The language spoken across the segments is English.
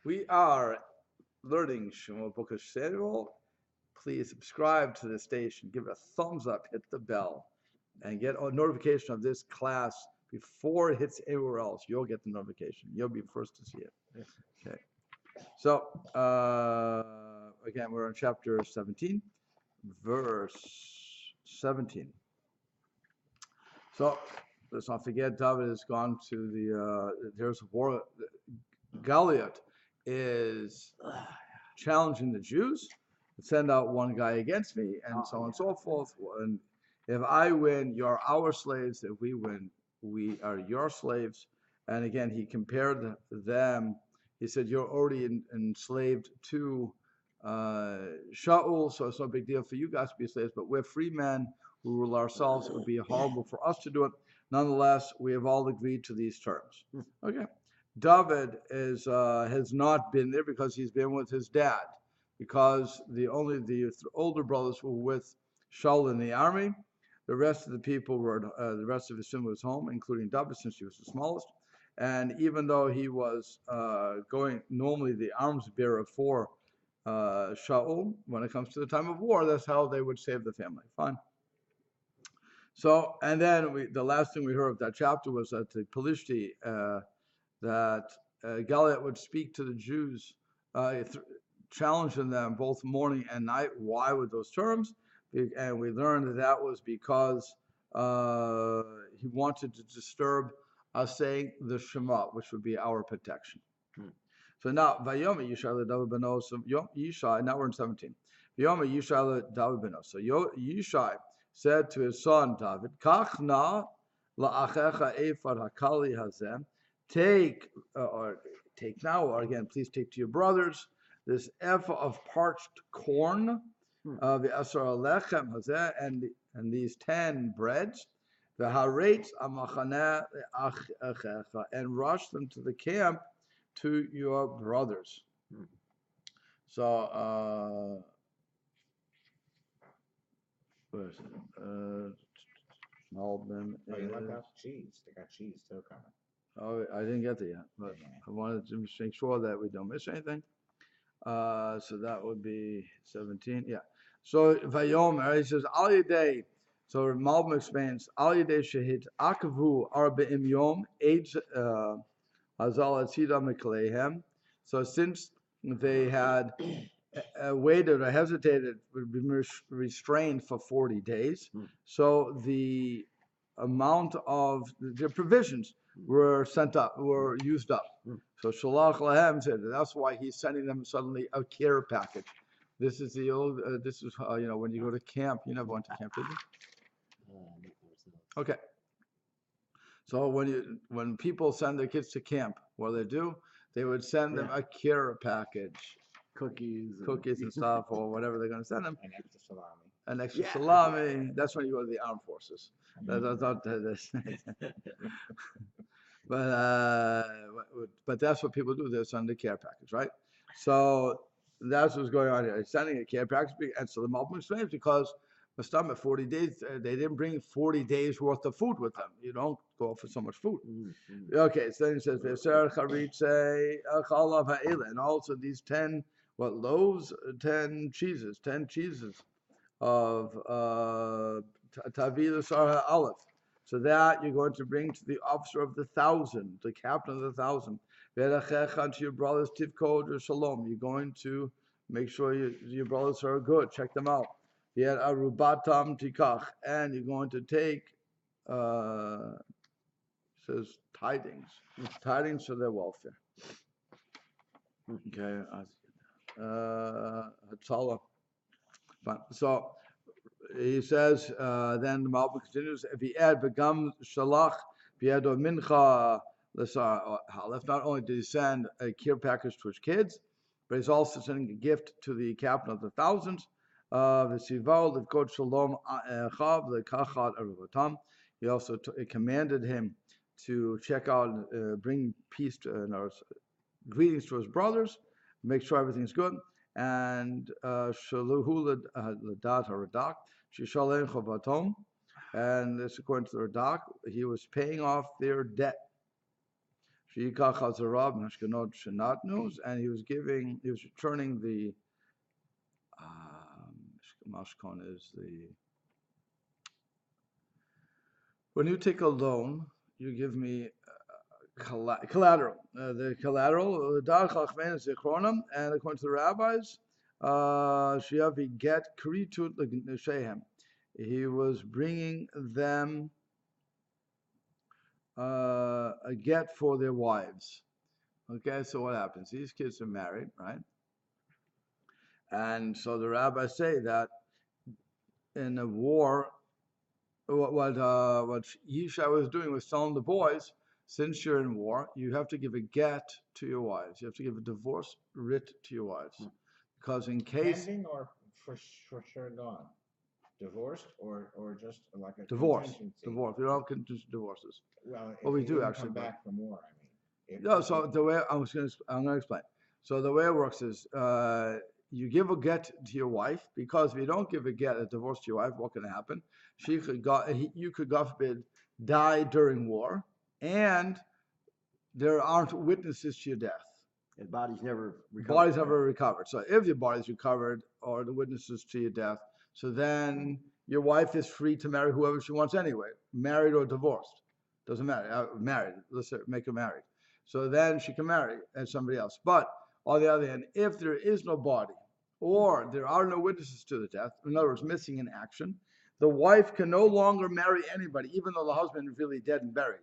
We are learning Shema Book of Samuel. Please subscribe to the station, give it a thumbs up, hit the bell, and get a notification of this class before it hits anywhere else. You'll get the notification. You'll be first to see it. Okay. So, again, we're on chapter 17, verse 17. So, let's not forget, David has gone to there's a war. Goliath is challenging the Jews, send out one guy against me, and so on and so forth. And if I win, you're our slaves. If we win, we are your slaves. And again, he compared them. He said, you're already enslaved to Shaul, so it's no big deal for you guys to be slaves, but we're free men who rule ourselves. It would be horrible for us to do it. Nonetheless, we have all agreed to these terms. Okay. David has not been there because he's been with his dad, because the older brothers were with Shaul in the army. The rest of the people were, the rest of his family was home, including David, since he was the smallest. And even though he was going normally the arms bearer for Shaul, when it comes to the time of war, that's how they would save the family. Fine. So, and then the last thing we heard of that chapter was that the Pelishti, that Goliath would speak to the Jews, challenging them both morning and night. Why with those terms? And we learned that was because he wanted to disturb us saying the Shema, which would be our protection. So now, Vayomi Yishai David Beno. So Yishai, now we're in 17. Vayomi Yishai David Beno. So Yishai said to his son David, Kach na la'achecha ephod hakali hazem. Take now, or again, please take to your brothers this ephah of parched corn, v'asar alechem hazeh, and these 10 breads, v'haretz amachaneh achecha, and rush them to the camp to your brothers. So, where is it? Malbim. Oh, you left out cheese. They got cheese too coming. Oh, I didn't get there yet, but I wanted to make sure that we don't miss anything. So that would be 17. Yeah. So Vayomer, he says, Al Yadei. So Malbim explains, Al Yadei Shehit Akavu Arba'im Yom Eitz Hazal Atzida Mikleihem. So since they had waited or hesitated, would be restrained for 40 days. So the amount of the provisions were used up. So Shalach Lahem said that's why he's sending them suddenly a care package. This is the old. This is when you go to camp. You never went to camp, did you? Okay. So when people send their kids to camp, what do? They would send them a care package, cookies and stuff, or whatever they're going to send them. An extra salami. An extra salami. That's when you go to the armed forces. But that's what people do. They're sending a care package, right? So that's what's going on here. They're sending a care package, and so the Malbim explains because the stomach 40 days. They didn't bring 40 days worth of food with them. You don't go for so much food. Okay, so then he says, and also these 10 loaves, 10 cheeses of Tavila Sarha Aleph. So that you're going to bring to the officer of the 1,000, the captain of the 1,000. To your brothers, Tivkod or Shalom. You're going to make sure your brothers are good. Check them out. Yet Arubatam Tikach. And you're going to take, says, tidings. Tidings for their welfare. Okay. Hatzalah. So he says, then the Malbim continues, if he add Begam Shalach, Biado Mincha, not only did he send a care package to his kids, but he's also sending a gift to the captain of the 1,000s, V'sival Livkot Shalom Chav, the Kachat Aruvatam. He also commanded him to check out, bring peace to, greetings to his brothers, make sure everything's good. And Shaluhu Ladat Haradak, Shishalem Chavatom, and this according to the Radak, he was paying off their debt. Sheikach Hazarav Mashkanot Shenatnus, and he was returning the Mashkon is when you take a loan, you give me collateral. The collateral, Dar Chachmen is Zichronim, and according to the rabbis, Shiavi get Kritut Shehem. He was bringing them a get for their wives. Okay, so what happens? These kids are married, right? And so the rabbis say that in a war, what Yishai was doing was telling the boys, since you're in war, you have to give a get to your wives. You have to give a divorce writ to your wives, because in case Pending or for sure gone? Divorced or just like a divorce, contingency? divorce. We don't just divorces. Well, if Well, we he do didn't actually, come but- back from war, I mean. No, so the way I'm gonna explain. So the way it works is, you give a get to your wife, because if you don't give a divorce to your wife, what can happen? You could, God forbid, die during war, and there aren't witnesses to your death. And body's never recovered. Body's never recovered. So if your body's recovered, or the witnesses to your death, so then your wife is free to marry whoever she wants anyway, married or divorced. Doesn't matter. Married. Let's make her married. So then she can marry somebody else. But on the other hand, if there is no body, or there are no witnesses to the death, in other words, missing in action, the wife can no longer marry anybody, even though the husband is really dead and buried,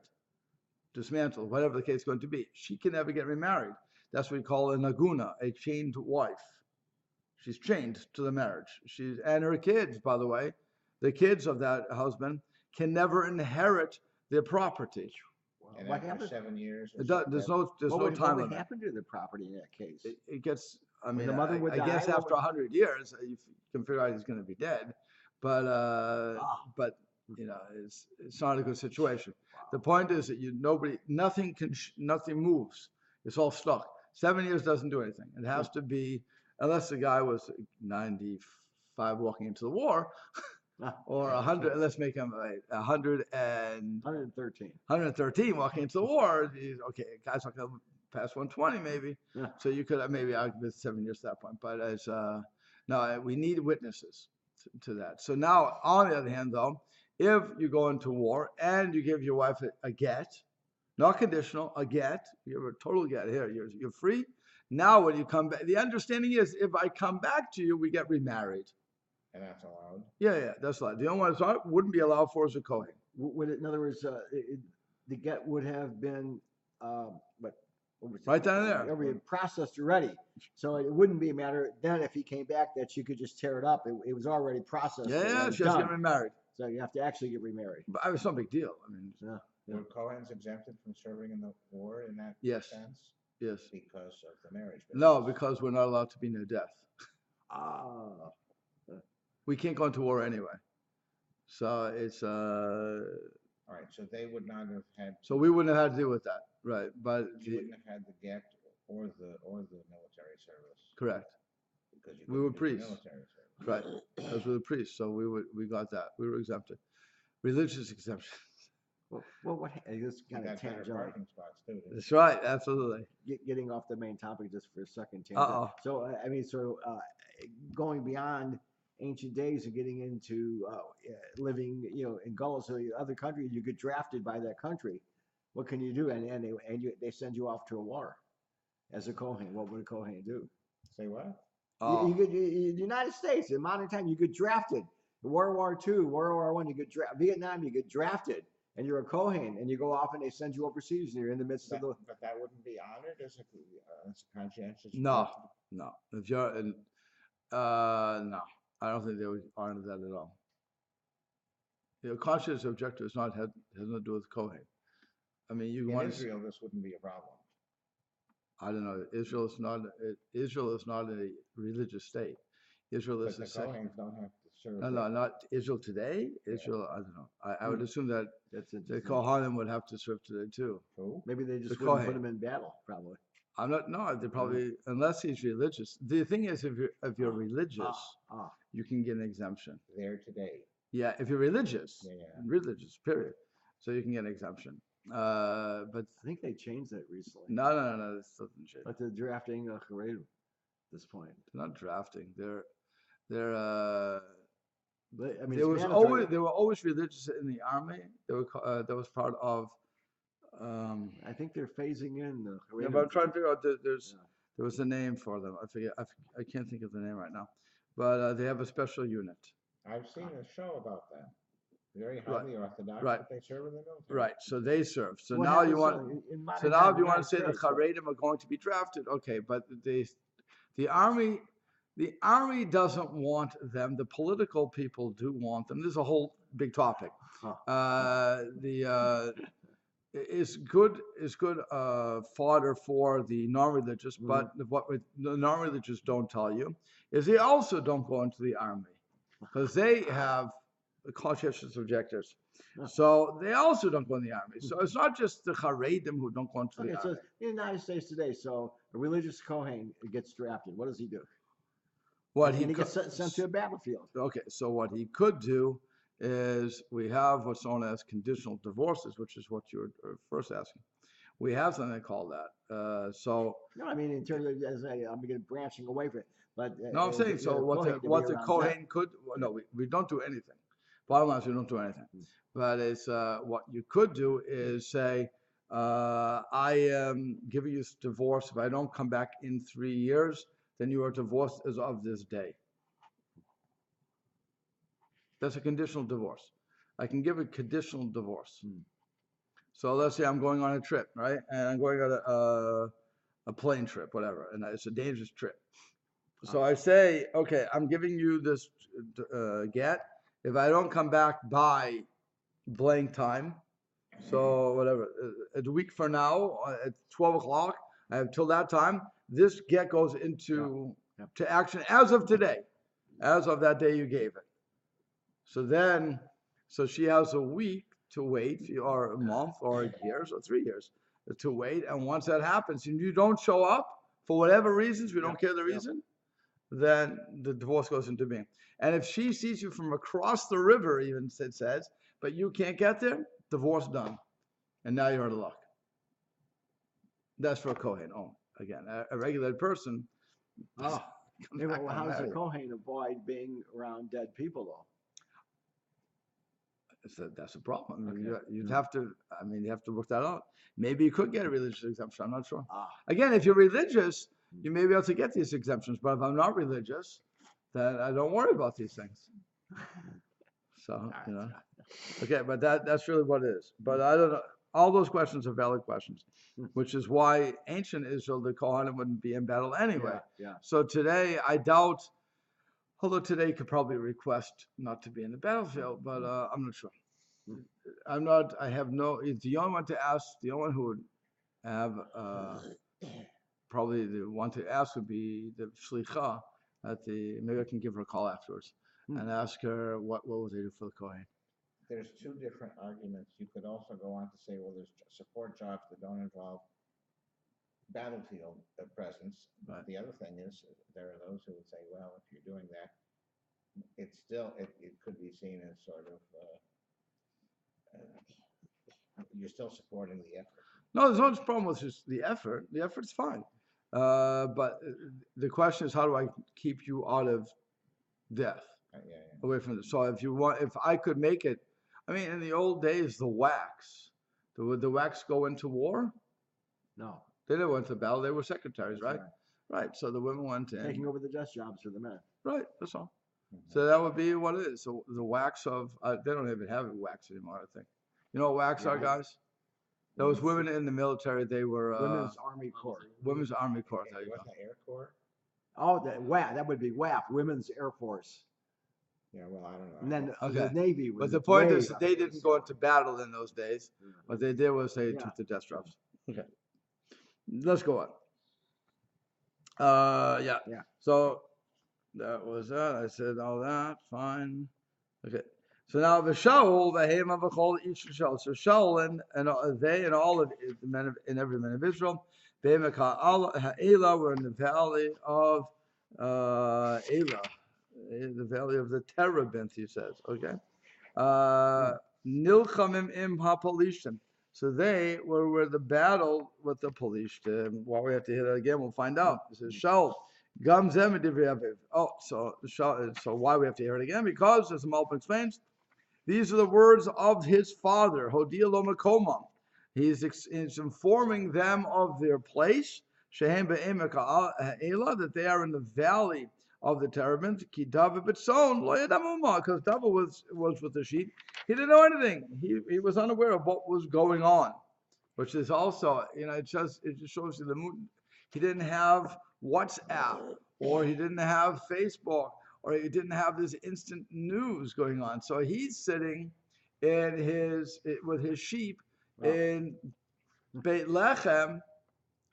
dismantled, whatever the case is going to be. She can never get remarried. That's what we call a naguna, a chained wife. She's chained to the marriage. And her kids, by the way, the kids of that husband can never inherit their property. And What after happened? 7 years. or It does, so, there's that- no What would time what would limit. happen to the property in that case? It gets, I mean, the mother would I guess die, what after would- 100 years, you can figure out he's going to be dead. But but you know, it's not a good situation. The point is that nothing moves. It's all stuck. 7 years doesn't do anything. It has to be, unless the guy was 95 walking into the war, or 100. Let's make him 100 and 113. 113 walking into the war. Okay, guys not going to pass 120 maybe. Yeah. So you could maybe argue 7 years at that point. But as no, we need witnesses to that. So now, on the other hand, though, if you go into war and you give your wife a get, not conditional, a get, you have a total get here. You're free. Now, when you come back, the understanding is if I come back to you, we get remarried. And that's allowed. Yeah, that's allowed. The only one that wouldn't be allowed for is a Kohen. Would it, in other words, the get would have been what was it? Right down there. Already processed already. So it wouldn't be a matter then if he came back that you could just tear it up. It was already processed. Yeah, and she has to done. get remarried. So you have to actually get remarried. But it's no big deal. I mean, Yeah. Were Cohens exempted from serving in the war in that Yes. sense? yes. Because of the marriage. No, business? because we're not allowed to be near death. Ah. We can't go into war anyway. So it's All right, so they would not have had, so we wouldn't have had to deal with that, right? But you wouldn't have had the get or the military service. correct, Because you We were couldn't do the priests. military service. right? Because we're the priests, so we got that. We were exempted. Religious exemption. Well, what? This You kind of got better tangent. parking spots too. didn't That's right, absolutely. Getting off the main topic just for a second. Tangent. Uh-oh. So I mean, going beyond ancient days and getting into living, in Gulf or other countries, you get drafted by that country. What can you do? And they send you off to a war as a Kohen. What would a Kohen do? Say what? Oh, The United States in modern time, you get drafted. World War II, World War I, you get Vietnam, you get drafted, and you're a Kohen, and you go off and they send you overseas, and you're in the midst of the. But that wouldn't be honored as a conscientious. no, no. If you're in, no, I don't think they would honor that at all. Conscious objective has nothing to do with Kohen. I mean, you In want Israel, this wouldn't be a problem. I don't know. Israel is not a religious state. Israel is But a the secular. Cohens don't have to serve. No, not Israel today. Israel, I don't know. I would assume that That's the interesting. Kohanim would have to serve today too. Who? Maybe they just The wouldn't put Kohen. him in battle, probably. I'm not. No, they probably unless he's religious. The thing is, if you're religious, Ah, you can get an exemption. There today. Yeah, if you're religious, Yeah. religious, period. So you can get an exemption. But I think they changed that recently. no, this doesn't change. But they're drafting Haredim at this point. They're not drafting. They're But, I mean, there it's was mandatory. always, they were always religious in the army. That was part of. I think they're phasing in the Yeah, Haredim. but I'm trying to figure out. Yeah. There was a name for them. I forget. I can't think of the name right now. But they have a special unit. I've seen a show about that. Very highly orthodox, right. but they serve in the military. Right. So they serve. So What now you happens, want. in modern So now, time if you want to United say the States, though, Haredim are going to be drafted, okay, but the army doesn't want them. The political people do want them. This is a whole big topic. Huh. Is good fodder for the non-religious, but what the non-religious don't tell you is they also don't go into the army because they have conscientious objectives. Huh. So they also don't go in the army. So it's not just the Haredim who don't go into Okay, the so army. in the United States today, so a religious Kohen gets drafted. What does he do? What And he could- gets sent to a battlefield. Okay, so what he could do is we have what's known as conditional divorces, which is what you were first asking. We have something called that. So No, I mean in terms of I'm going branching away from it, but no, I'm saying so. What the Kohen could no, we don't do anything. Bottom line is we don't do anything. But it's what you could do is say, I am giving you divorce. If I don't come back in 3 years, then you are divorced as of this day. That's a conditional divorce. I can give a conditional divorce. So let's say I'm going on a trip, right? And I'm going on a plane trip, whatever, and it's a dangerous trip. So I say, okay, I'm giving you this get. If I don't come back by blank time, so whatever, a week from now at 12 o'clock, I have till that time, this get goes into to action as of today, as of that day you gave it. So then, so she has a week to wait, or a month, or years, or 3 years to wait. And once that happens, and you don't show up for whatever reasons, we don't care the reason, then the divorce goes into being. And if she sees you from across the river, even it says, but you can't get there, divorce done. And now you're out of luck. That's for a Kohen. Oh, again, a regular person. Oh, comes back how does a unmarried. Kohen avoid being around dead people though? That's a problem. I mean, Okay. you'd have to. I mean, you have to work that out. Maybe you could get a religious exemption. I'm not sure. Ah, Again, if you're religious, you may be able to get these exemptions. But if I'm not religious, then I don't worry about these things. So you know, okay. But that's really what it is. But I don't know. All those questions are valid questions, which is why ancient Israel, the Kohanim wouldn't be in battle anyway. yeah. So today, I doubt. Although today you could probably request not to be in the battlefield, but I'm not sure. I'm not. I have no. It's the only one to ask. The only one who would have probably the one to ask would be the shlicha at the. Maybe I can give her a call afterwards and ask her what would they do for the Kohen. There's two different arguments. You could also go on to say, well, there's support jobs that don't involve battlefield presence. Right. The other thing is, there are those who would say, well, if you're doing that, it's still, it could be seen as sort of, you're still supporting the effort. No, there's no problem with just the effort. The effort's fine. But the question is, how do I keep you out of death? Yeah. Away from it. So if I could make it, I mean, in the old days, the WACs, would the WACs go into war? No. They didn't went to battle. They were secretaries, That's right? Right. So the women went in. Taking over the desk jobs for the men. Right. That's all. So that would be what it is. So the WACs of they don't even have WACs anymore. I think. You know what WACs are, guys? Those women in the military. They were Women's Army Corps. Women's Army Corps. There It you go. wasn't Air Corps? Oh, that would be WAF, Women's Air Force. Yeah, well, I don't know. And then Okay. the Navy was But the point way is, up they there, didn't so- go into battle in those days. Yeah. What they did was they Yeah. took the death drops. Okay. Let's go on. Yeah. Yeah. So that was that. I said all that. Fine. Okay. So now the Shaul, the Hema V'chol each Shaul. So Shaul and they and all of the men of and every man of Israel, Be'emek ha'ela were in the valley of Elah, the valley of the Terebinth, he says. Okay. Nilchamim im ha'polishim. So they were where the battle with the police. Why we have to hear that again, we'll find out. It says, Shal, Gam Zem Divrei Aviv. Oh, so why we have to hear it again? Because, as the Malbim explains, these are the words of his father, Hodia lo Makomam. He's informing them of their place, Shehem be'emek ha'ela, that they are in the valley of the terebinth. Ki David Betzon lo yadamuma, because David was with the sheep. He didn't know anything. He was unaware of what was going on, which is also, it just shows you the mood. He didn't have WhatsApp, or he didn't have Facebook, or he didn't have this instant news going on. So he's sitting with his sheep in Beit Lechem,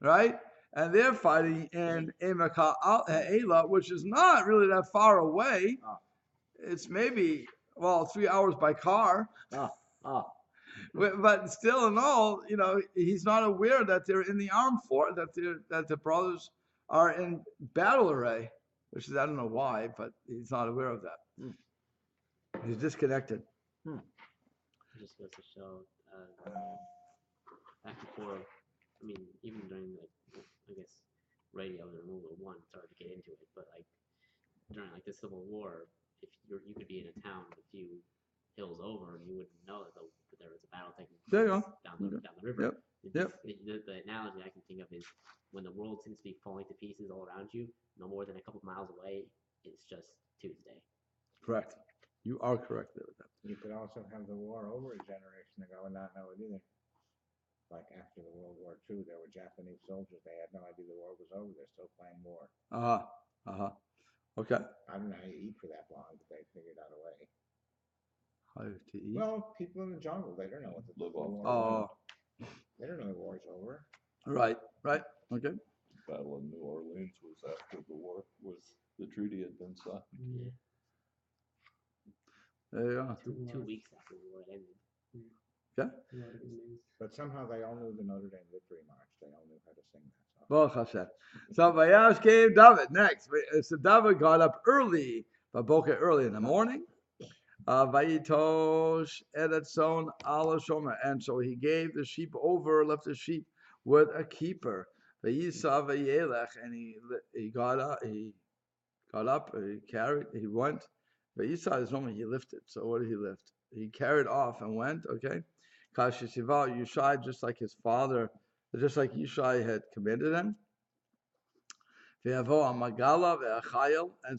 right? And they're fighting in Emek Ha'ela, which is not really that far away. It's maybe, 3 hours by car. But still in all, he's not aware that they're in the armed force, that the brothers are in battle array, which is, I don't know why, but he's not aware of that. He's disconnected. Just goes to show, back before, even during radio and World War I, it's hard to get into it, but during the Civil War, if you could be in a town a few hills over and you wouldn't know that there was a battle taking place down the river. The analogy I can think of is when the world seems to be falling to pieces all around you, no more than a couple miles away, it's just Tuesday. Correct. You are correct there with that. You could also have the war over a generation ago and not know it either. Like after the World War II, there were Japanese soldiers. They had no idea the war was over. They're still playing war. Okay. I don't know how you eat for that long, but they figured out a way. How to eat? Well, people in the jungle, they don't know what the war is. They don't know the war's over. Right. Okay. Battle of New Orleans was after the war, the treaty had been signed. Yeah. There you are. 2 weeks after the war ended. Okay. But somehow they all knew the Notre Dame Victory March. They all knew how to sing that song. Baruch Hashem. So Vayash came David next. So David got up early in the morning. Vayitosh Eretzon ala shomer, and so he gave the sheep over, left the sheep with a keeper. Vayisa vayelech, and he got up, he carried, he went. Vayisa is normally he lifted. So what did he lift? He carried off and went. Okay. Kashisival Yushai, just like his father, just like Yushai had commanded him. And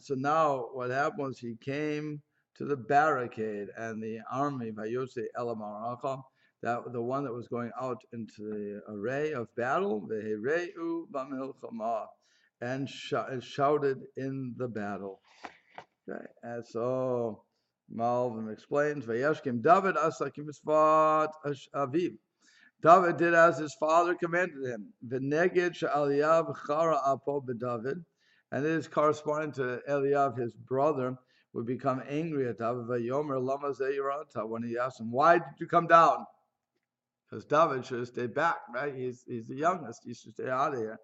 so now what happened was he came to the barricade, and the army, Vayose Elamaracha, that the one that was going out into the array of battle, Vehereu Bamilchama, and shouted in the battle. Okay, and so Malvin explains, Vayashkim David Asakim Misvat Aviv. David did as his father commanded him. V'neged she'Eliav chara apo b'David, and it is corresponding to Eliav, his brother, would become angry at David. Vayomer lama zeyirata, when he asked him, "Why did you come down?" Because David should have stayed back, right? He's the youngest. He should stay out of here.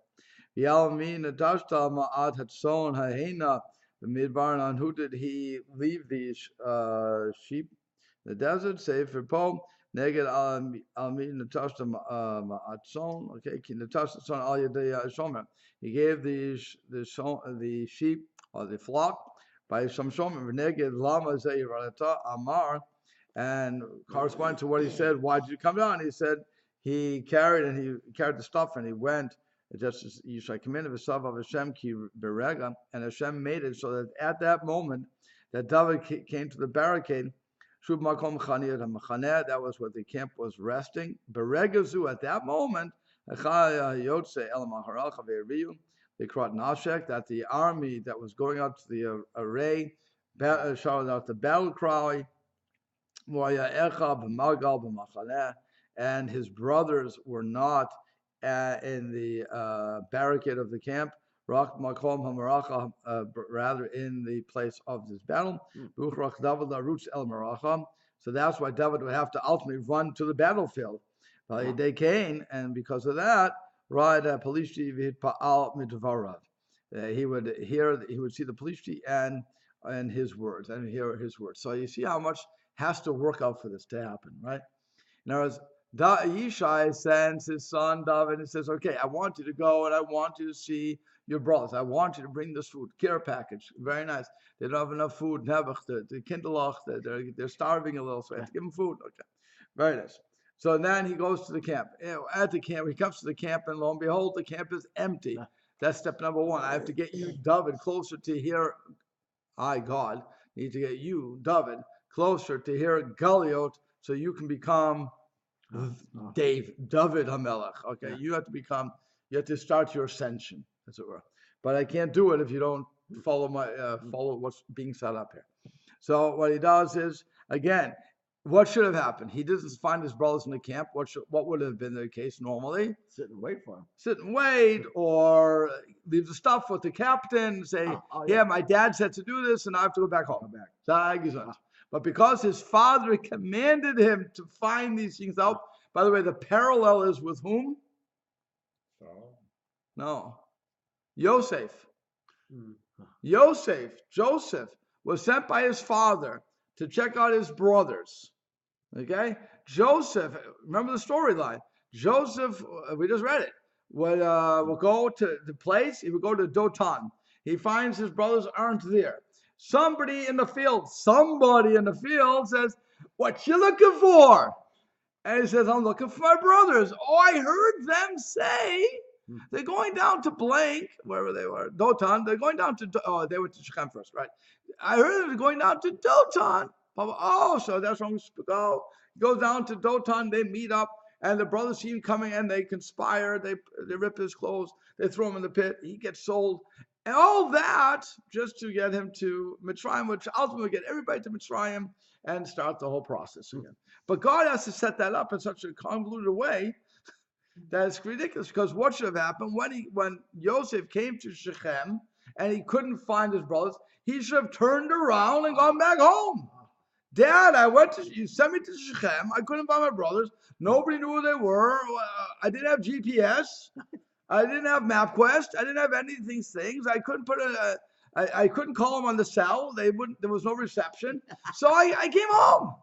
Yalmi nadashta ma'at hatson ha'hena b'midbar. On who did he leave these sheep in the desert? Say for Paul. Neged almi natashta ma'atzon. Okay, ki natashta son al yadei shomer. He gave the sheep or the flock by some shomer. Neged lama zeyirata amar. And corresponding to what he said, why did you come down? He said he carried the stuff and he went just as Yishai commanded V'sav of Hashem ki berega, and Hashem made it so that at that moment that David came to the barricade, Shub makom chaniyat hamachaneh, that was where the camp was resting. Beregazu, at that moment, they cried Nashek, that the army that was going out to the array shouted out the battle cry. And his brothers were not in the barricade of the camp, rather in the place of this battle. So that's why David would have to ultimately run to the battlefield. And because of that, he would see the Pelishti and his words, and hear his words. So you see how much has to work out for this to happen, right? In other words, Yishai sends his son David and says, okay, I want you to go and I want you to see your brothers. I want you to bring this food, care package. Very nice. They don't have enough food. The kinderlach, they're starving a little, so I have to give them food. Okay. Very nice. So then he goes to the camp. At the camp, he comes to the camp, and lo and behold, the camp is empty. That's step number one. I have to get you, David, closer to here. God, need to get you, David, closer to here, Galiot, so you can become David Hamelech. Okay, you have to start your ascension, as it were. But I can't do it if you don't follow what's being set up here. So what he does is, again, what should have happened? He doesn't find his brothers in the camp. What would have been the case normally? Sit and wait for him. Sit and wait, or leave the stuff with the captain. Say, yeah, my dad said to do this, and I have to go back home. But because his father commanded him to find these things out. By the way, the parallel is with whom? So, No, Yosef. Mm. Joseph was sent by his father to check out his brothers. Okay? Joseph, remember the storyline. Joseph, we just read it, would go to the place, he would go to Dotan. He finds his brothers aren't there. Somebody in the field says, what you looking for? And he says, I'm looking for my brothers. Oh, I heard them say they're going down to blank, wherever they were, Dotan. They're going down to, they went to Shechem first, right? I heard they're going down to Dotan. Oh, so that's where I'm supposed to go. He goes down to Dotan, they meet up, and the brothers see him coming, and they conspire. They rip his clothes, they throw him in the pit. He gets sold. And all that just to get him to Mitzrayim, which ultimately get everybody to Mitzrayim and start the whole process again. But God has to set that up in such a convoluted way that it's ridiculous. Because what should have happened when Yosef came to Shechem and he couldn't find his brothers, he should have turned around and gone back home. Dad, you sent me to Shechem. I couldn't find my brothers. Nobody knew who they were. I didn't have GPS. I didn't have MapQuest. I didn't have any of these things. I couldn't I couldn't call them on the cell. There was no reception. So I came home.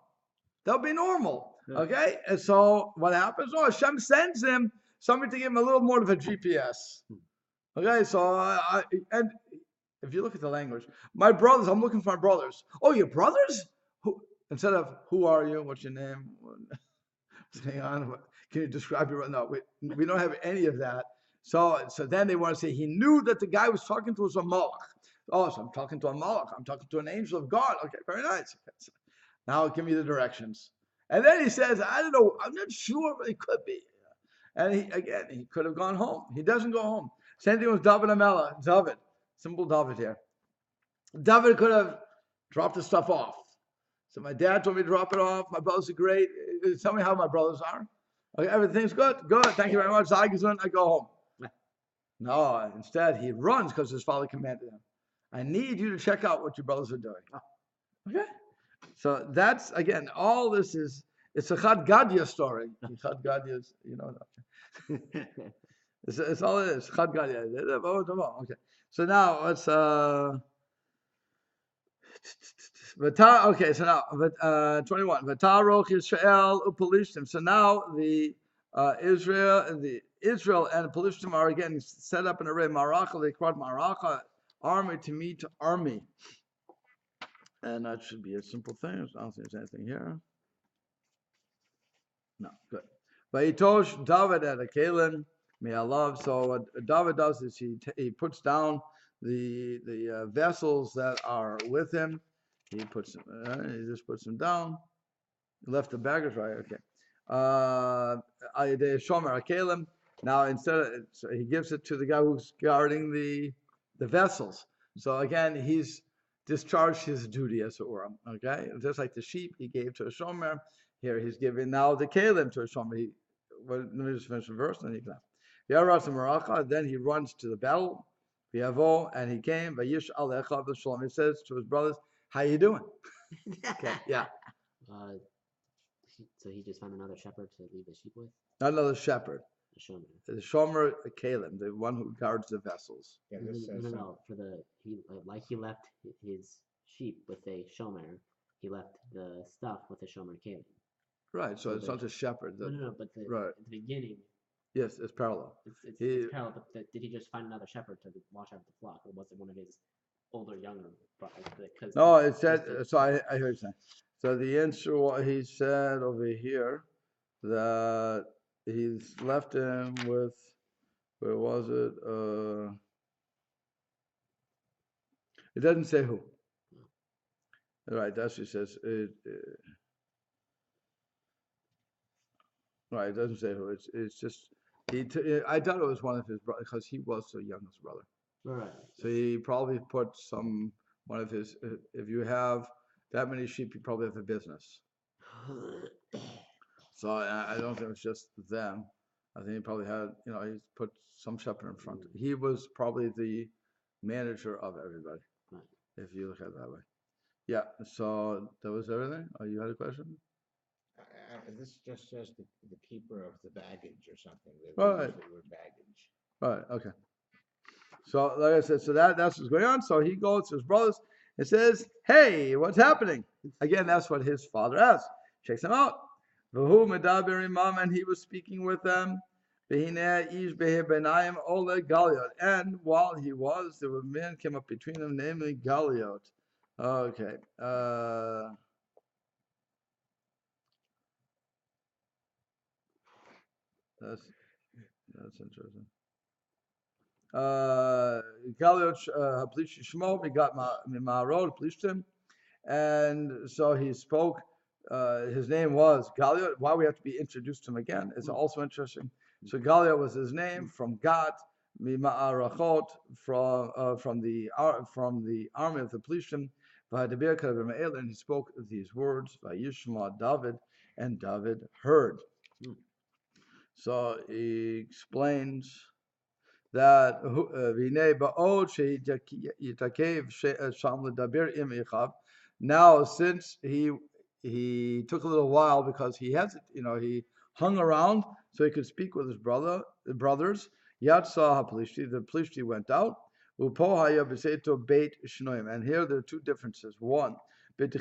That'll be normal. Okay? And so what happens? Oh, Hashem sends him somebody to give him a little more of a GPS. Okay, so and if you look at the language, my brothers, I'm looking for my brothers. Oh, your brothers? Who, instead of who are you? What's your name? Hang on. Can you describe your? No, we don't have any of that. So then they want to say he knew that the guy was talking to was a Malach. Oh, so I'm talking to a Malach. I'm talking to an angel of God. Okay, very nice. Okay, so now give me the directions. And then he says, I don't know. I'm not sure, but it could be. And he could have gone home. He doesn't go home. Same thing with David Amela. David, simple David here. David could have dropped the stuff off. So my dad told me to drop it off. My brothers are great. Tell me how my brothers are. Okay, everything's good. Good. Thank you very much. I go home. No, instead he runs because his father commanded him. I need you to check out what your brothers are doing. Okay? So that's, again, all this is, it's a Chad Gadya story. Chad Gadya is, it's all it is. Chad Gadya. Okay. So now let's, okay, so now, 21. V'taroch Yisrael u'Pelishtim. So now the Israel and the Pelishtim are again set up in array. Maracha, they called Maracha, army to meet army. And that should be a simple thing. I don't think there's anything here. No, good. Vayitosh David at a Kalim, may I love. So what David does is he puts down the vessels that are with him. He just puts them down. He left the baggage, right? Okay. Shomer Akalim. Now so he gives it to the guy who's guarding the vessels. So again, he's discharged his duty, as it were. Okay, just like the sheep he gave to a shomer, here he's giving now the kalim to a shomer. Let me just finish the verse, then he left. Then he runs to the battle. And he came. He says to his brothers, "How you doing?" Okay, yeah. So he just found another shepherd to leave the sheep with? Not another shepherd. The shomer. The shomer Kalim, the one who guards the vessels. yeah, this says No. He left his sheep with a shomer. He left the stuff with a shomer Kalim. Right, so So it's they- not a shepherd. No, but right. at the beginning, Yes, it's parallel. it's He- parallel. But did he just find another shepherd to watch out the flock, or was it one of his older, younger brothers? Because No, it said, so I hear you saying. So the answer, what he said over here, that he's left him with, where was it? It doesn't say who. Right, that's what it says. Right, it doesn't say who. It's just, I thought it was one of his brothers, because he was the youngest brother. right. So he probably put one of his, if you have that many sheep, you probably have a business. So I don't think it was just them. I think he probably had, he put some shepherd in front. He was probably the manager of everybody, Right. if you look at it that way. Yeah, so that was everything? Oh, you had a question? This just says the keeper of the baggage or something. Right. The word baggage. Right, okay. So like I said, so that's what's going on. So he goes to his brothers and says, hey, what's happening? Again, that's what his father asked. Checks him out. V'hu medaber imam, and he was speaking with them. V'hineh ish be'benayim ole Galiot. And while he was, there were men came up between them, namely Galiot. Okay. That's interesting. Galiot Haplish Shmo, we got Ma'arod, Plishtim. And so he spoke, his name was Galiot. Why we have to be introduced to him again is also interesting. So Galiot was his name from Gat, Ma'arachot, from the army of the Plishtim. And he spoke these words, Vayishma David, and David heard. So he explains that now since he took a little while because he he hung around so he could speak with his brothers. Yatsa Plishti, the Plishti went out. And here there are two differences. One, that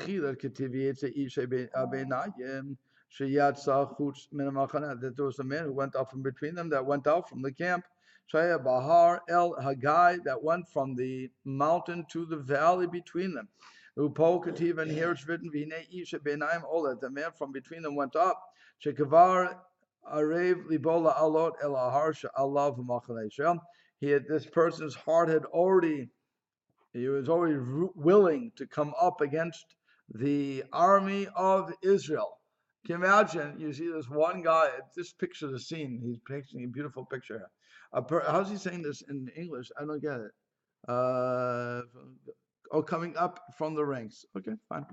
there was a man who went out from between them, that went out from the camp. Shaya Bahar El Hagai, that went from the mountain to the valley between them. Upo Kativ, and here it's written, Vine Isha Benaim Olet, the man from between them went up. Shekavar Arev Libola Alot El Ahar Allah V'Machanei. This person's heart he was already willing to come up against the army of Israel. Can you imagine? You see this one guy, just picture the scene. He's painting a beautiful picture here. How's he saying this in English? I don't get it. Coming up from the ranks. Okay, fine.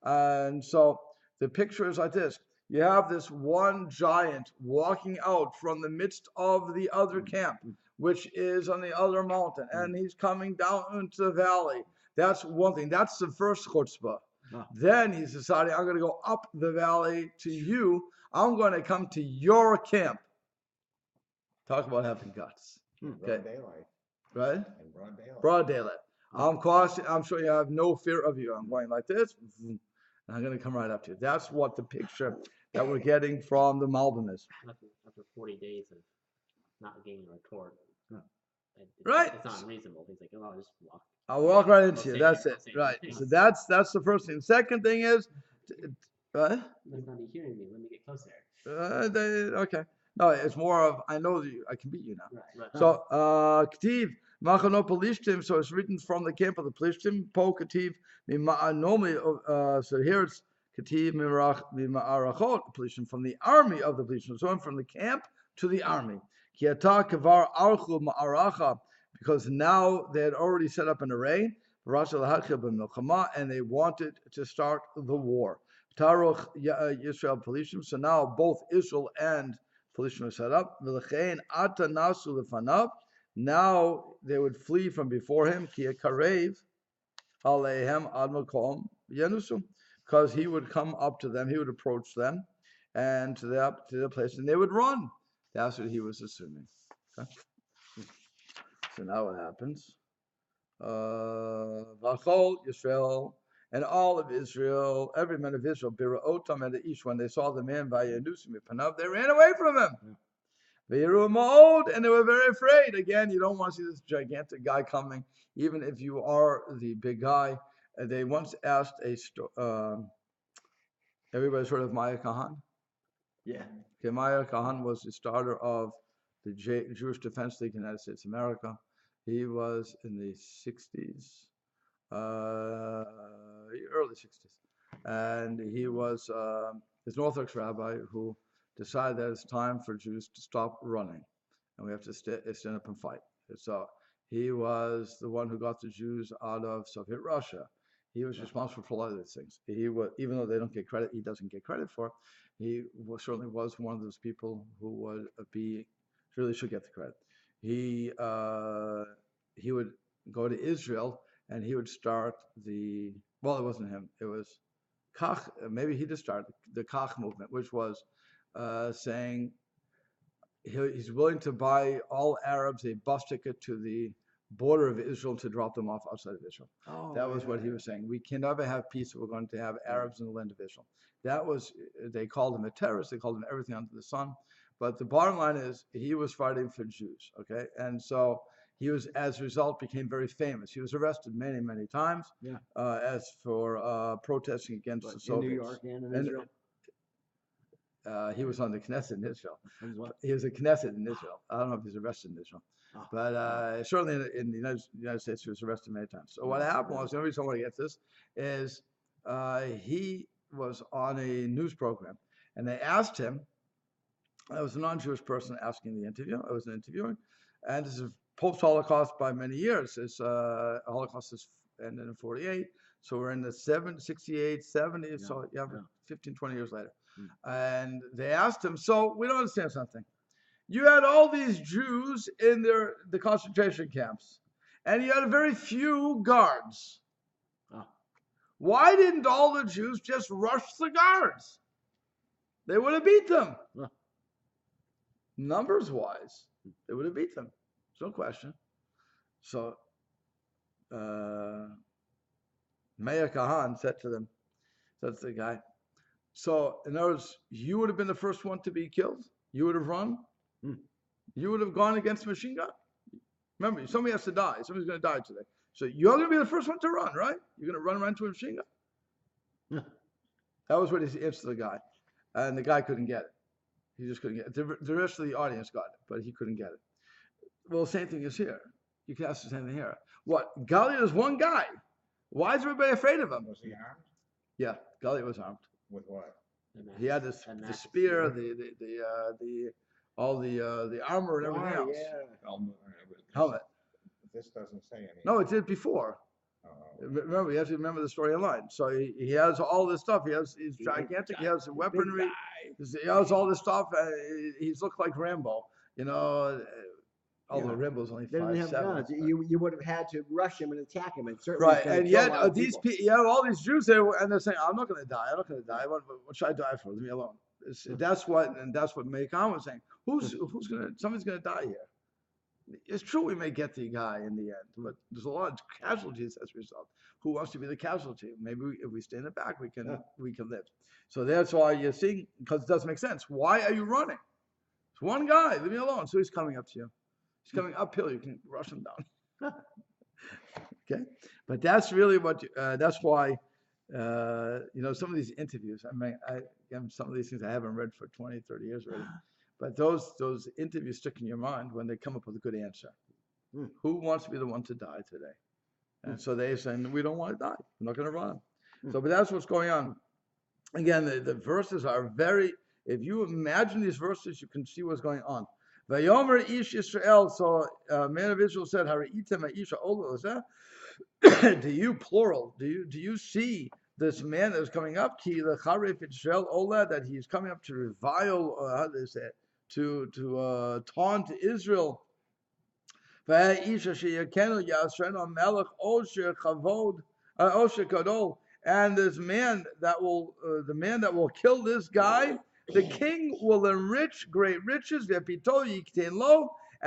And so the picture is like this. You have this one giant walking out from the midst of the other camp, which is on the other mountain, and he's coming down into the valley. That's one thing. That's the first chutzpah. Then he's deciding, I'm going to go up the valley to you. I'm going to come to your camp. Talk about having guts. Broad daylight. Right? In broad daylight. Broad daylight. I'm sure you have no fear of you. I'm going like this, and I'm going to come right up to you. That's what the picture that we're getting from the Malbim is. After 40 days of not getting a retort, Right. It's not unreasonable. He's like, oh, I'll just walk. I'll walk right into you. Save That's you, it. save you. Right. So that's the first thing. Second thing is, right? He's not hearing me. Let me get closer. Okay. No, it's more of I know that I can beat you now. Right. So Ketiv Machano Pelishtim. So it's written from the camp of the Pelishtim. Po Ketiv normally. So here it's Ketiv Mima'arachot Pelishtim, from the army of the Pelishtim. So from the camp to the army. Kiata Kavar Archu Ma'aracha, because now they had already set up an array. And they wanted to start the war. Taruch Yisrael Pelishtim. So now both Israel and Pelishtim are set up. Now they would flee from before him. Because he would come up to them, he would approach them, and to the place, and they would run. That's what he was assuming. Okay? So now what happens? Vachol Yisrael, And all of Israel, every man of Israel, Bira'otam and Ish, when they saw the man by Yanusim Panav, they ran away from him. And they were very afraid. Again, you don't want to see this gigantic guy coming, even if you are the big guy. They once asked everybody's heard of Maya Kahan? Yeah. Okay, Maya Kahan was the starter of the Jewish Defense League in the United States of America. He was in the 60s, early 60s. And he was an Orthodox rabbi who decided that it's time for Jews to stop running and we have to stand up and fight. So he was the one who got the Jews out of Soviet Russia. He was responsible for a lot of these things. He was, even though they don't get credit, he doesn't get credit for it. He certainly was one of those people who would really should get the credit. He would go to Israel and he would start it wasn't him. It was Kach. Maybe he just started the Kach movement, which was saying he's willing to buy all Arabs a bus ticket to the border of Israel to drop them off outside of Israel. Oh, That was what he was saying. We can never have peace if we're going to have Arabs in the land of Israel. That was, they called him a terrorist. They called him everything under the sun. But the bottom line is he was fighting for Jews, okay? And so he was, as a result, became very famous. He was arrested many, many times as for protesting against the Soviets. In New York and in Israel? He was on the Knesset in Israel. What? He was a Knesset in Israel. I don't know if he's arrested in Israel. But certainly in the United States, he was arrested many times. So what happened was, the only reason I want to get this is he was on a news program, and they asked him. I was a non-Jewish person asking the interview. I was an interviewer, and this is post-Holocaust by many years. This Holocaust is ended in 48, so we're in the 68, 70. So 15, 20 years later. And they asked him, so we don't understand something. You had all these Jews in the concentration camps, and you had very few guards. Why didn't all the Jews just rush the guards? They would have beat them. Numbers-wise, they would have beat them. There's no question. So Meir Kahan said to them, that's the guy, so in other words, you would have been the first one to be killed? You would have run? You would have gone against the machine gun? Remember, somebody has to die. Somebody's going to die today. So you're going to be the first one to run, right? You're going to run into a machine gun? That was what he answered the guy. And the guy couldn't get it. He just couldn't get it. The rest of the audience got it, but he couldn't get it. Well, the same thing is here. You can ask the same thing here. What? Goliath is one guy. Why is everybody afraid of him? Was he armed? Yeah, Goliath was armed. With what? He had the spear, all the armor and everything else. Helmet. This doesn't say anything. No, it did before. Remember, you have to remember the story in line. So he has all this stuff. He's gigantic. He has weaponry. He has all this stuff. He's looked like Rambo. You know, although Rambo's only 5'7". You would have had to rush him and attack him, and certainly right. And yet these people, you have all these Jews there, and they're saying, "I'm not going to die. I'm not going to die. What should I die for? Leave me alone." That's what Meir Kahan was saying. Somebody's going to die here. It's true we may get the guy in the end, but there's a lot of casualties as a result. Who wants to be the casualty? Maybe if we stay in the back, we can live. So that's why you're seeing, because it doesn't make sense. Why are you running? It's one guy. Leave me alone. So he's coming up to you. He's coming uphill. You can rush him down. Okay, but that's really what. That's why. Some of these interviews. I mean, some of these things I haven't read for 20, 30 years already. But those interviews stick in your mind when they come up with a good answer. Who wants to be the one to die today? And so they're saying, we don't want to die. We're not going to run. So, but that's what's going on. Again, the verses are very, if you imagine these verses, you can see what's going on. Vayomer ish Yisrael, so man of Israel said, Hari'item ha'isha olozeh. Do you, plural, do you see this man that is coming up, Ki lecharif Israel ola, that he's coming up to revile, how do they say it? To taunt Israel. And this man that will, the man that will kill this guy, the king will enrich great riches, and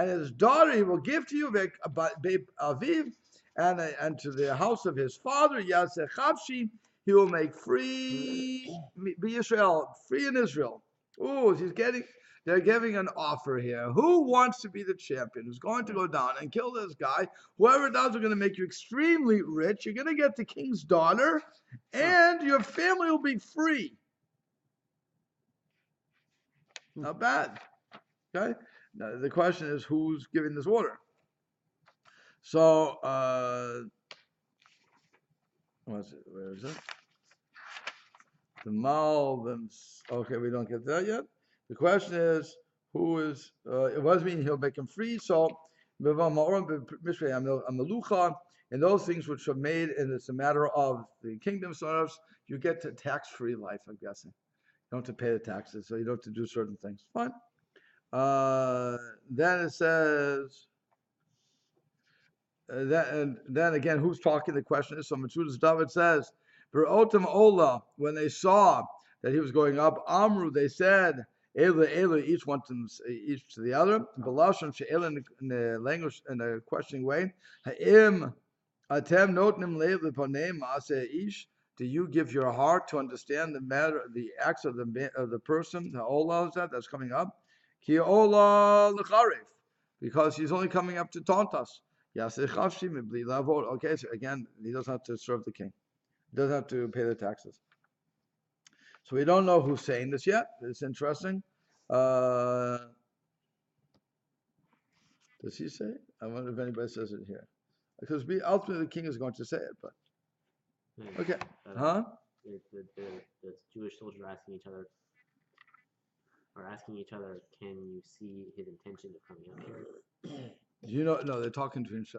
his daughter he will give to you, and to the house of his father, Yaseh Chavshi, he will make free be Israel, free in Israel. Oh, they're giving an offer here. Who wants to be the champion? Who's going to go down and kill this guy? Whoever does, we're going to make you extremely rich. You're going to get the king's daughter, and your family will be free. Not bad. Okay? Now, the question is, who's giving this order? So, where is it? The Malvins. Okay, we don't get that yet. The question is, who is, it was meaning he'll make him free. So, and those things which are made, and it's a matter of the kingdom, sort of, you get to tax-free life, I'm guessing. You don't have to pay the taxes, so you don't have to do certain things. Fine. Then it says, and then again, who's talking? The question is, so Metzudas David says, Berotam Ola, when they saw that he was going up, Amru, they said, Ela, each one to each to the other. Belashon she'ela in the language, in a questioning way. Ha'im atem notnim le'leponem ma'aseh ish. Do you give your heart to understand the matter, the acts of the person? The Ola is that's coming up. Ki Ola l'charif, because he's only coming up to taunt us. Yaseh chavshi mibli lavod. Okay, so again, he doesn't have to serve the king. He doesn't have to pay the taxes. So we don't know who's saying this yet. It's interesting. Does he say it? I wonder if anybody says it here. Because ultimately the king is going to say it, but okay. Huh? The Jewish soldiers are asking each other, can you see his intention of coming up here? You know, no, they're talking to each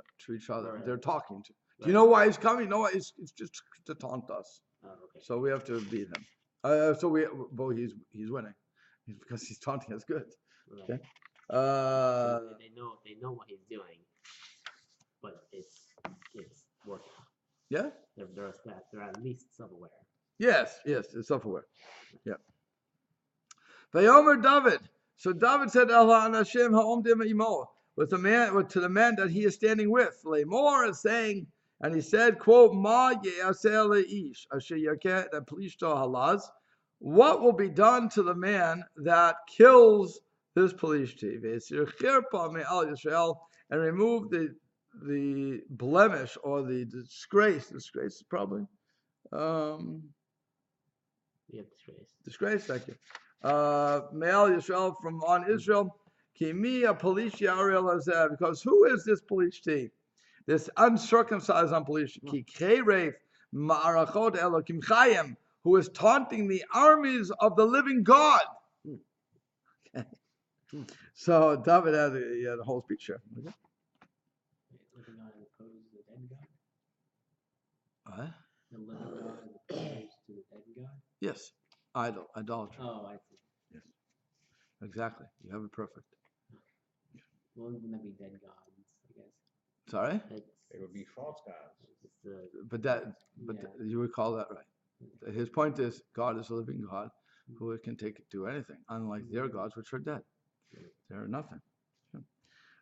other. Right. They're talking to. Do Right. you know why he's coming? No, it's just to taunt us. Oh, okay. So we have to beat him. He's winning, because he's taunting us good. Right. Okay. They know what he's doing, but it's working. Yeah. They're at least self-aware. Yes, it's self-aware. Yeah. Vayomer David. So David said, Allah an Hashem ha'omdim imo, to the man that he is standing with. Lemor is saying, and he said, quote, Ma ye'aseh le'ish asher yakeh plishto halaz. What will be done to the man that kills this Pelishti? Ve'esir chirpa me'al Yisrael, and remove the blemish or the disgrace probably. Disgrace, thank you. Me'al Yisrael, from on Israel. Kimi a Pelishti Ariel Azeh, because who is this Pelishti? This uncircumcised on Pelishti. Ki Kerev Ma'arachot Elokim Chayim, who is taunting the armies of the living God. Okay. So David had a whole speech here. Okay. Living God opposed to the dead God? What? The living God opposed to the dead God? Yes. Idolatry. Oh, I see. Yes. Exactly. You have it perfect. Well, wouldn't that be dead gods, I guess? Sorry? They would be false gods. But you would call that right. His point is, God is a living God who can do anything, unlike their gods, which are dead. They're nothing.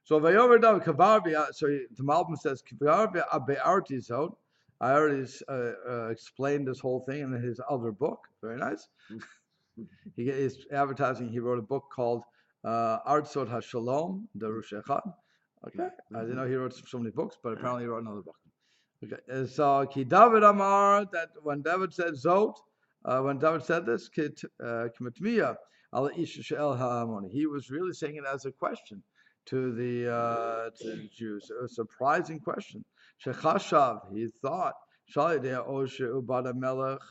So Vayomer David Kavar. So the Malbim says Kavar be'arti zot. I already explained this whole thing in his other book. Very nice. He's advertising. He wrote a book called Artsot HaShalom, the Rosh Echad. Okay, I didn't know he wrote so many books, but apparently he wrote another book. Okay, so Ki David Amar, that when David said Zot, when David said this, K'mitmiya ala ish she'el ha'amoni, he was really saying it as a question to the Jews, a surprising question. Shechashav, he thought, Shalideh o she'ubad melech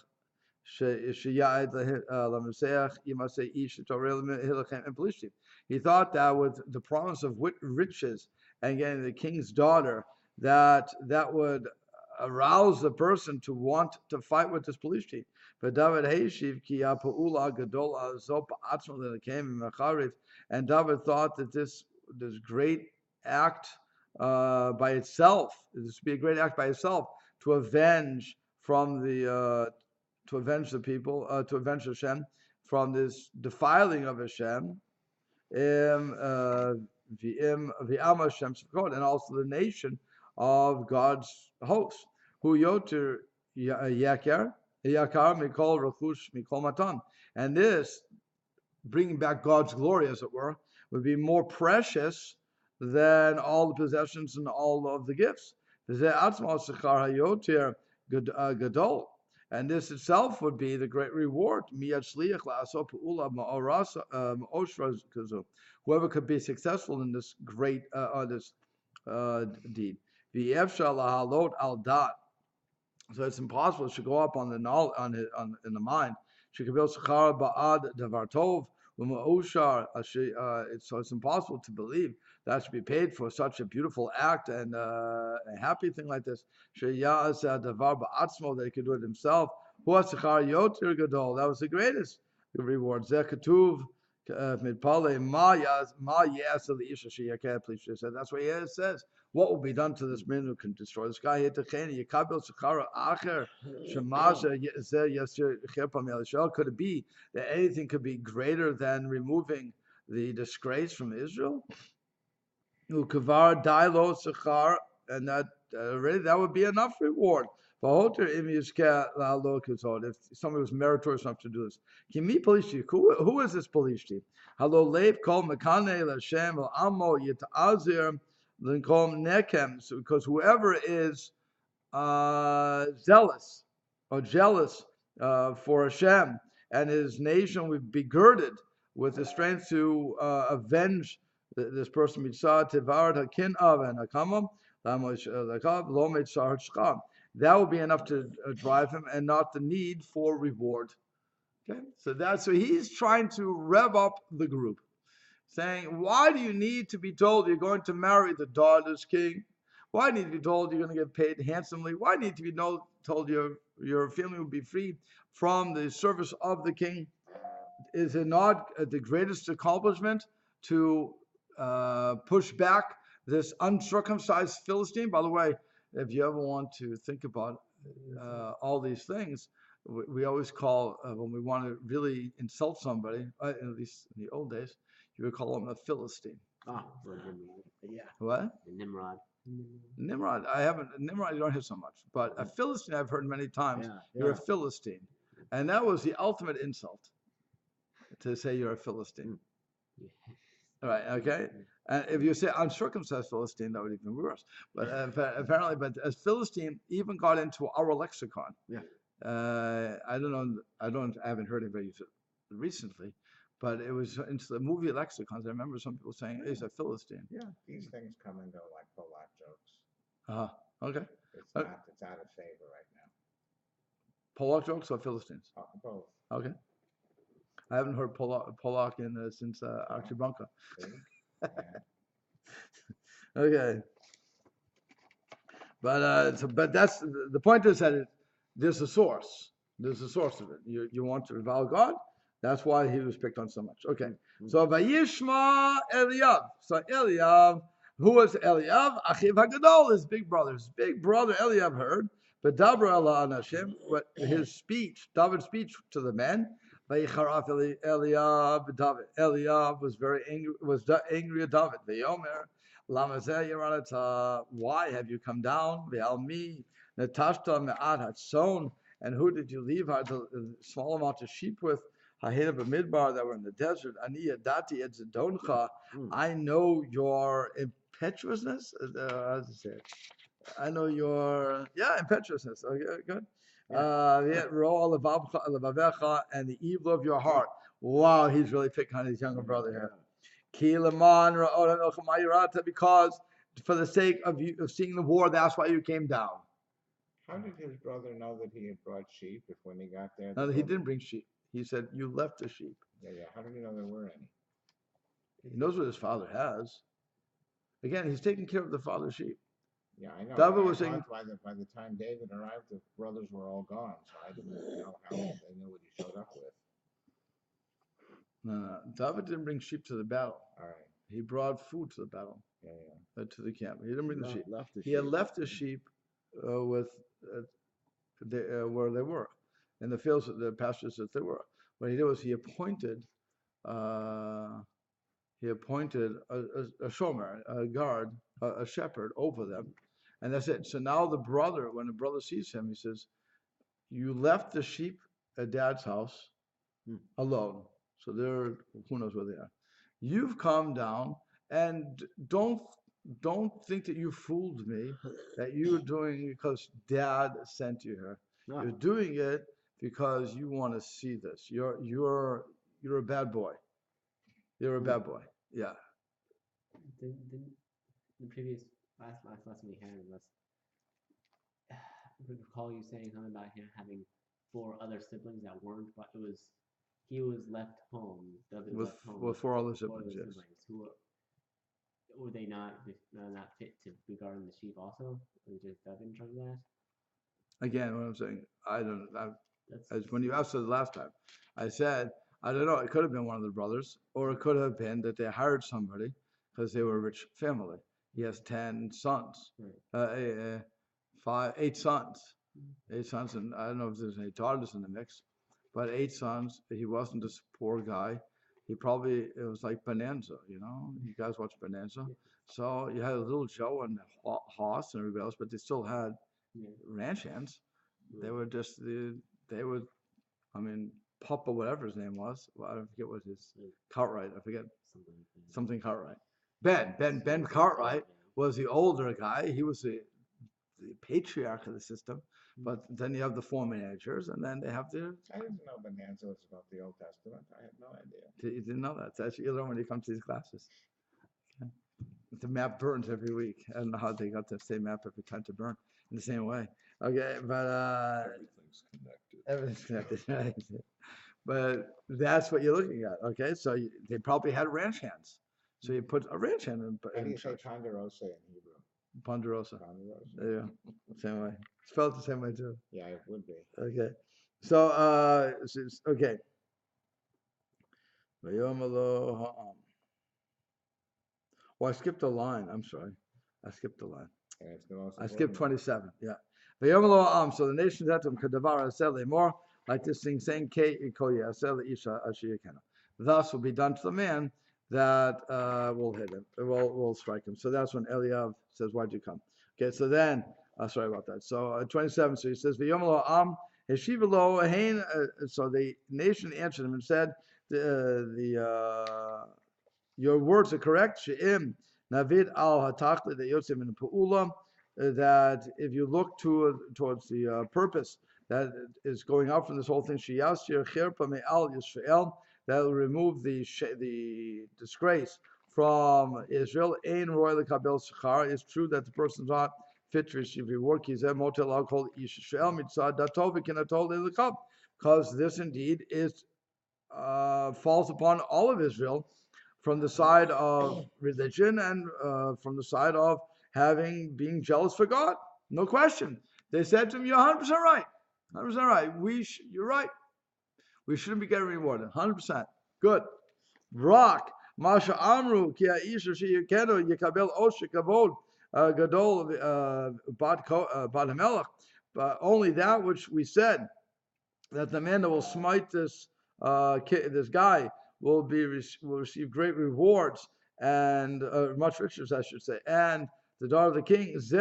she'ya'ed l'meseach yimasei ish torel hilachem and Pelishtim. He thought that with the promise of riches and getting the king's daughter, that would arouse the person to want to fight with this Pelishtim. But David Heishiv ki ha'pa'ula gadola zo pa'atzma l'nekem mecharif, and David thought that this great act by itself, this would be a great act by itself to avenge the people, to avenge Hashem from this defiling of Hashem, and also the nation of God's host. Hu yoter yakar mikol rechush mikol matan. And this, bringing back God's glory, as it were, would be more precious than all the possessions and all of the gifts. Gadol. And this itself would be the great reward. Whoever could be successful in this great deed. So it's impossible. It should go up on the in the mind. So it's impossible to believe that should be paid for such a beautiful act and a happy thing like this. That he could do it himself. That was the greatest reward. That's what it says. What will be done to this man who can destroy this guy? Could it be that anything could be greater than removing the disgrace from Israel? And that already that would be enough reward. If somebody was meritorious enough to do this. Who is this Pelishti? Because whoever is zealous or jealous for Hashem, and his nation would be girded with the strength to avenge this person. That would be enough to drive him, and not the need for reward. Okay, so he's trying to rev up the group, saying, why do you need to be told you're going to marry the daughter's king? Why do you need to be told you're going to get paid handsomely? Why do you need to be told your family will be free from the service of the king? Is it not the greatest accomplishment to push back this uncircumcised Philistine? By the way, if you ever want to think about all these things, we always call, when we want to really insult somebody, at least in the old days, you would call him a Philistine. Ah, Or Nimrod. yeah. What? Nimrod. Nimrod, Nimrod you don't hear so much, but a Philistine I've heard many times. Yeah, You're yeah. a Philistine. And that was the ultimate insult, to say you're a Philistine. Yeah. All right, okay? And if you say uncircumcised Philistine, that would be even worse. But apparently, as Philistine even got into our lexicon. Yeah. I don't know, I haven't heard anybody use it recently, but it was into the movie lexicons. I remember some people saying he's a Philistine. Yeah, these things come and go like Polak jokes. Okay. It's out of favor right now. Polak jokes or Philistines? Both. Okay. I haven't heard Polak since Archie Bunker. See? Yeah. Okay. But that's the point is that there's a source. There's a source of it. You want to revile God. That's why he was picked on so much. Okay. So Vayishma Eliav. So Eliav, who was Eliav? Achiv Hagadol, his big brother. His big brother Eliav heard. But Dabra Allah Anashim, what his speech, David's speech to the men. Vayicharaf Eliav, David. Eliav was very angry. Was angry at David. Vayomer Lamazeh Yeranata. Why have you come down? Ve'almi Natashta Me'ad Hatzon. And who did you leave the small amount of sheep with? Hahina B'midbar that were in the desert. Ani Yadati Et Zedoncha. I know your impetuousness. How does it say it? I know your impetuousness. Okay, good. And the evil of your heart. Wow, he's really picking on his younger brother here. Because for the sake of seeing the war, that's why you came down. How did his brother know that he had brought sheep if when he got there? No, he didn't bring sheep. He said, you left the sheep. Yeah. How did he know there were any? He knows what his father has. Again, he's taking care of the father's sheep. Yeah, I know. David but was saying, by the time David arrived, the brothers were all gone, so I didn't know how they knew what he showed up with. no, David didn't bring sheep to the battle. All right. He brought food to the battle, Yeah. to the camp. He didn't bring the sheep. Left the He had sheep. left the sheep where they were, in the fields, the pastures that they were. What he did was he appointed a shomer, a guard, a shepherd over them, And that's it. So now the brother, when the brother sees him, he says, "You left the sheep at Dad's house alone. So they're, who knows where they are. You've come down, and don't think that you fooled me, that you're doing it because Dad sent you here. No. You're doing it because you want to see this. You're a bad boy. You're a bad boy. Yeah. The previous last lesson we had was I recall you saying something about him having 4 other siblings that weren't, but he was left home. The others With left home with 4 other 4 siblings, other yes. siblings who were they not fit to be guarding the sheep also? Or just dug in charge of that? Again, what I'm saying, That's as when you asked us last time, I said, I don't know, it could have been one of the brothers, or it could have been that they hired somebody because they were a rich family. He has 10 sons, right. 8 sons, 8 sons, and I don't know if there's any daughters in the mix, but 8 sons. He wasn't this poor guy. It was like Bonanza, you know? You guys watch Bonanza? Yeah. So you had little Joe and Hoss and everybody else, but they still had Yeah. ranch hands. They Right. were just I mean, Pup or whatever his name was. Well, I forget what his Cartwright. I forget Something like that. something Cartwright. Ben Cartwright was the older guy. He was the patriarch of the system. But then you have the 4 managers, and then they have the. I didn't know Bonanza was about the Old Testament. I had no idea. You didn't know that. That's you learn when you come to these classes. Okay. The map burns every week. I don't know how they got the same map every time to burn in the same way. Okay, but Everything's connected. everything's connected, right? But that's what you're looking at. Okay, so they probably had ranch hands. So you put a ranch hand How do in you say charge. Ponderosa in Hebrew? Ponderosa. Ponderosa. Yeah, same way. Spelled the same way too. Yeah, it would be. Okay. So okay. Well, I skipped a line. I'm sorry. I skipped a line. And it's the most I skipped important 27. Yeah. So the nation said to him, "Kadavar asel more," like this thing saying, "Ke ikoya asel isha ashiyakena." Thus will be done to the man that will hit him, will strike him. So that's when Eliav says, "Why'd you come?" Okay. So then, sorry about that. So 27. So he says, "V'yomelo am heshiva lo hein." So the nation answered him and said, "Your words are correct. She'im navid al hatachli that yotzim in pu'ula." That if you look towards the purpose that is going out from this whole thing, that will remove the disgrace from Israel. It's true that the person's not fit to receive reward, because this indeed is falls upon all of Israel from the side of religion and from the side of being jealous for God. No question. They said to him, "You're 100% right. 100% right. You're right. We shouldn't be getting rewarded. 100%. Good." Rock. Masha Amru ki ha'isha sheyekenu yekabel osher kavod gadol bat hamelech. But only that which we said, that the man that will smite this guy will receive great rewards and much riches, I should say. And the daughter of the king, this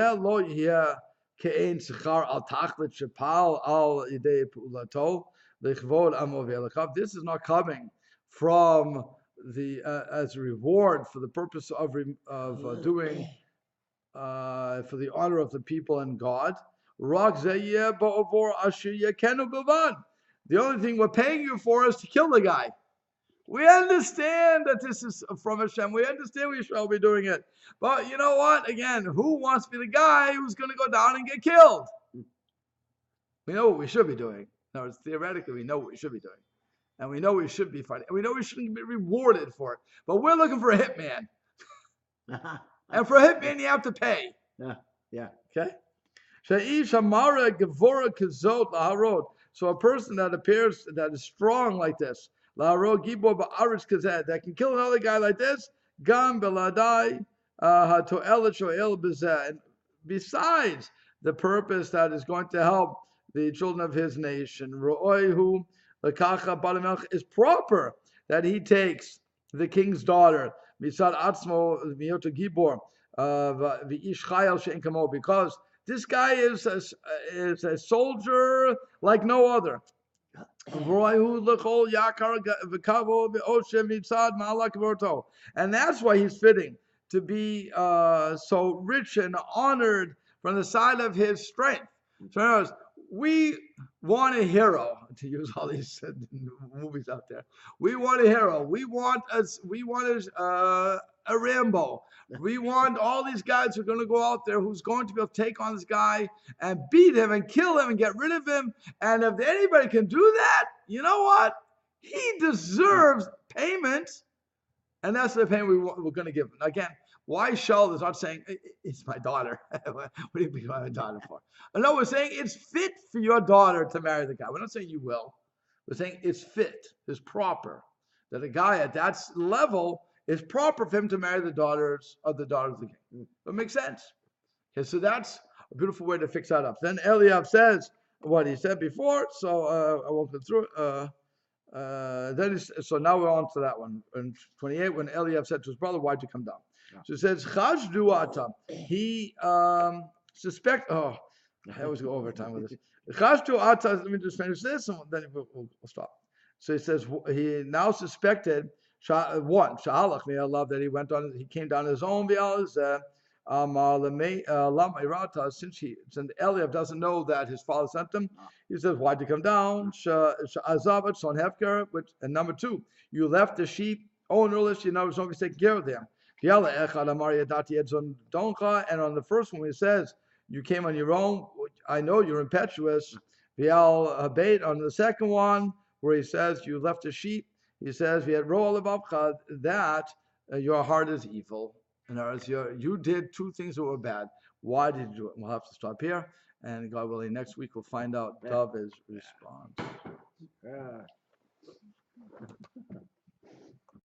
is not coming from as a reward for the purpose of doing for the honor of the people and God. The only thing we're paying you for is to kill the guy. We understand that this is from Hashem. We understand we shall be doing it. But you know what? Again, who wants to be the guy who's going to go down and get killed? We know what we should be doing. No, it's theoretically, we know what we should be doing. And we know we should be fighting. And we know we shouldn't be rewarded for it. But we're looking for a hitman. And for a hitman, you have to pay. Yeah. Okay? So a person that appears, that is strong like this, that can kill another guy like this, besides the purpose that is going to help the children of his nation, is proper that he takes the king's daughter, V'ish chayil she'en kamo, because this guy is a soldier like no other. And that's why he's fitting to be so rich and honored from the side of his strength. So in other words, we want a hero, to use all these movies out there. We want a hero. We want a Rambo. We want all these guys who are going to go out there who's going to be able to take on this guy and beat him and kill him and get rid of him. And if anybody can do that, you know what? He deserves payment. And that's the payment we're going to give him. Again, why Shaul is not saying, it's my daughter. What do you become my daughter for? No, we're saying it's fit for your daughter to marry the guy. We're not saying you will. We're saying it's fit, it's proper. That a guy at that level, it's proper for him to marry the daughters of the king. That makes sense. Okay, so that's a beautiful way to fix that up. Then Eliab says what he said before, so I won't go through it. So now we're on to that one. In 28, when Eliab said to his brother, why'd you come down? So it says, Chashdu ata. He suspect. Oh, I always go over time with this. Chashdu ata. Let me just finish this, and then we'll stop. So he says he now suspected one. Sha'alach me Allah that he went on. He came down his own bials. Since Eliab doesn't know that his father sent him, he says, why'd you come down? And number two, you left the sheep ownerless, you know, was always taking care of them. And on the first one, he says, you came on your own, I know you're impetuous. On the second one, where he says, you left the sheep, he says, that your heart is evil. In other words, you did two things that were bad. Why did you do it? We'll have to stop here. And God willing, next week we'll find out David's response.